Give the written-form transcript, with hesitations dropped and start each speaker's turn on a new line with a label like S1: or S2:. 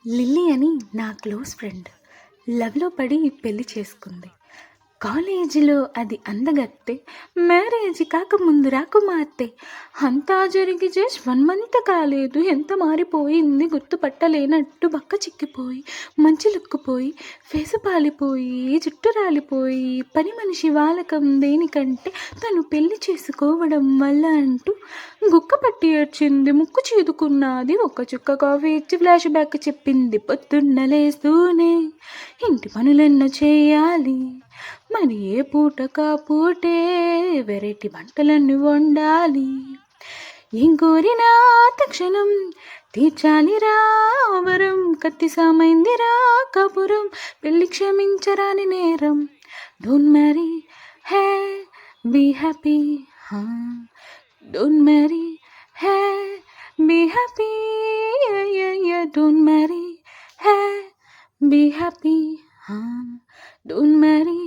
S1: Lily అని నా close friend లవ్లో పడి పెళ్లి చేసుకుంది. కాలేజీలో అది అందగత్తే, మ్యారేజ్ కాకముందు రాకుమార్తె. అంతా జరిగి జస్ట్ 1 మంత్ కాలేదు, ఎంత మారిపోయింది గుర్తుపట్టలేనట్టు. బక్క చిక్కిపోయి, మంచి లుక్కుపోయి, ఫేసు పాలిపోయి, జుట్టు రాలిపోయి, పని మనిషి వాలకం దేనికంటే తను పెళ్లి చేసుకోవడం వల్ల అంటూ గుక్క పట్టి ఏడ్చింది, ముక్కు చీదుకున్నది. ఒక చుక్క కాఫీ ఇచ్చి ఫ్లాష్ బ్యాక్ చెప్పింది. పొద్దున్న లేస్తూనే ఇంటి పనులెన్నో చేయాలి, మరి ఏ పూటకా పూటే వెరైటీ వంటలన్నీ వండాలి. ఏం కోరినా తక్షణం తీర్చాలిరా వరం, కత్తి సామైందిరా కపురం, పెళ్లి క్షమించరాని నేరం. Don't marry hey be happy, don't marry hey be happy, don't marry hey be happy, don't marry